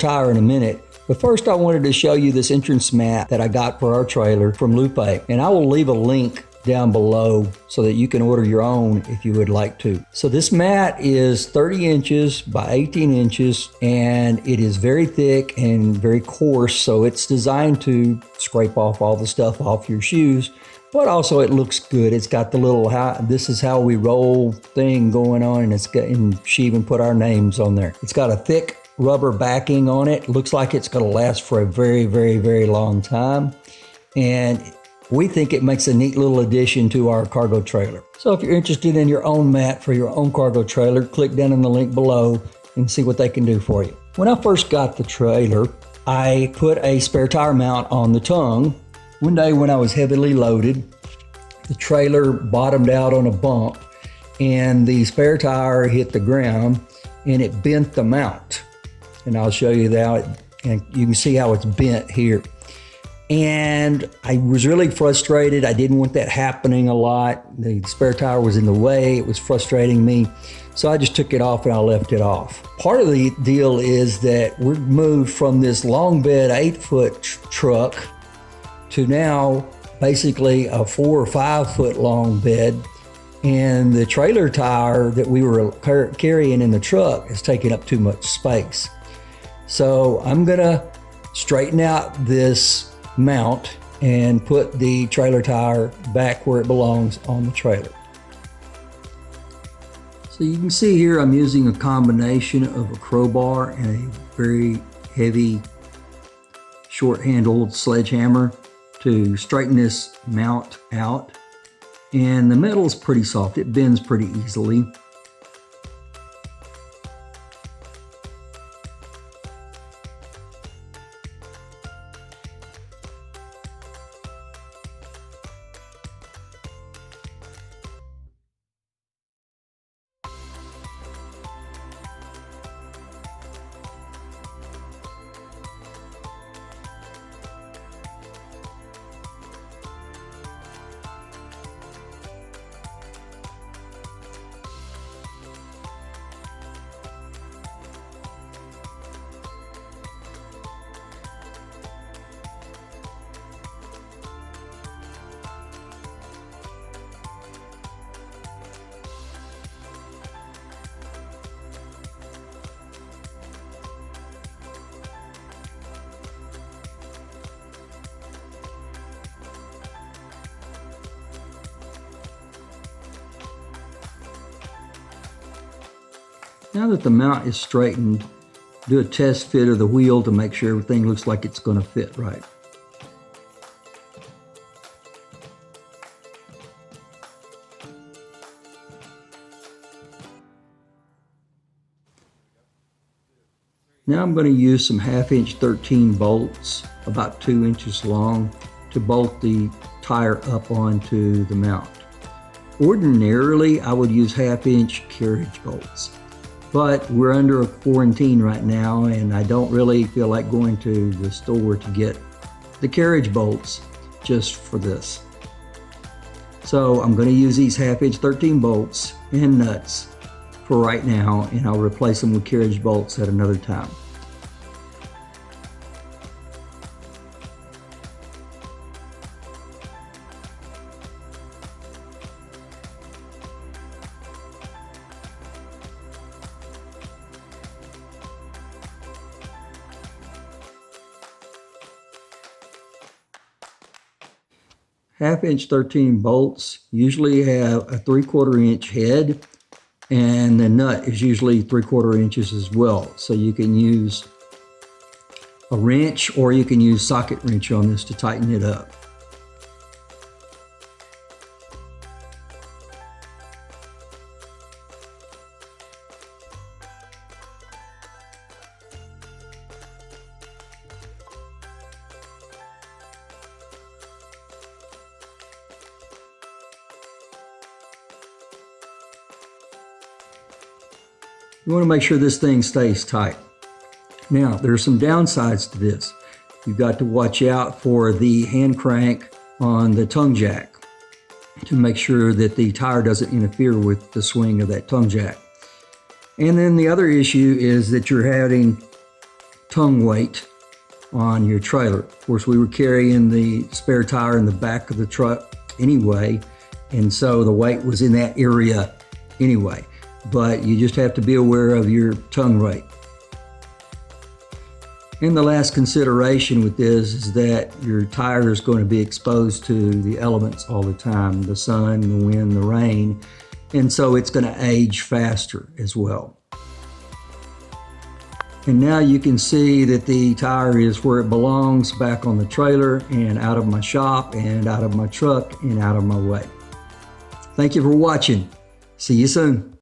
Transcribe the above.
tire in a minute. But first I wanted to show you this entrance mat that I got for our trailer from Lupe. And I will leave a link down below so that you can order your own if you would like to. So this mat is 30 inches by 18 inches and it is very thick and very coarse, so it's designed to scrape off all the stuff off your shoes, but also it looks good. It's got the little this is how we roll thing going on, and she even put our names on there. It's got a thick rubber backing on it. Looks like it's going to last for a very, very, very long time, and we think it makes a neat little addition to our cargo trailer. So if you're interested in your own mat for your own cargo trailer, click down in the link below and see what they can do for you. When I first got the trailer, I put a spare tire mount on the tongue. One day when I was heavily loaded, the trailer bottomed out on a bump and the spare tire hit the ground and it bent the mount. And I'll show you that, and you can see how it's bent here. And I was really frustrated. I didn't want that happening a lot. The spare tire was in the way. It was frustrating me. So I just took it off and I left it off. Part of the deal is that we're moved from this long bed 8-foot truck to now basically a 4 or 5 foot long bed. And the trailer tire that we were carrying in the truck is taking up too much space. So I'm gonna straighten out this mount and put the trailer tire back where it belongs on the trailer. So you can see here I'm using a combination of a crowbar and a very heavy short-handled sledgehammer to straighten this mount out. And the metal is pretty soft, it bends pretty easily. Now that the mount is straightened, do a test fit of the wheel to make sure everything looks like it's going to fit right. Now I'm going to use some 1/2-inch 13 bolts, about 2 inches long, to bolt the tire up onto the mount. Ordinarily, I would use 1/2-inch carriage bolts. But we're under a quarantine right now and I don't really feel like going to the store to get the carriage bolts just for this. So I'm going to use these 1/2-inch 13 bolts and nuts for right now, and I'll replace them with carriage bolts at another time. Half-inch 13 bolts usually have a 3/4 inch head, and the nut is usually 3/4 inches as well. So you can use a wrench or you can use socket wrench on this to tighten it up. You want to make sure this thing stays tight. Now, there are some downsides to this. You've got to watch out for the hand crank on the tongue jack to make sure that the tire doesn't interfere with the swing of that tongue jack. And then the other issue is that you're having tongue weight on your trailer. Of course, we were carrying the spare tire in the back of the truck anyway, and so the weight was in that area anyway. But you just have to be aware of your tongue weight. And the last consideration with this is that your tire is going to be exposed to the elements all the time, the sun, the wind, the rain, and so it's going to age faster as well. And now you can see that the tire is where it belongs, back on the trailer and out of my shop and out of my truck and out of my way. Thank you for watching. See you soon.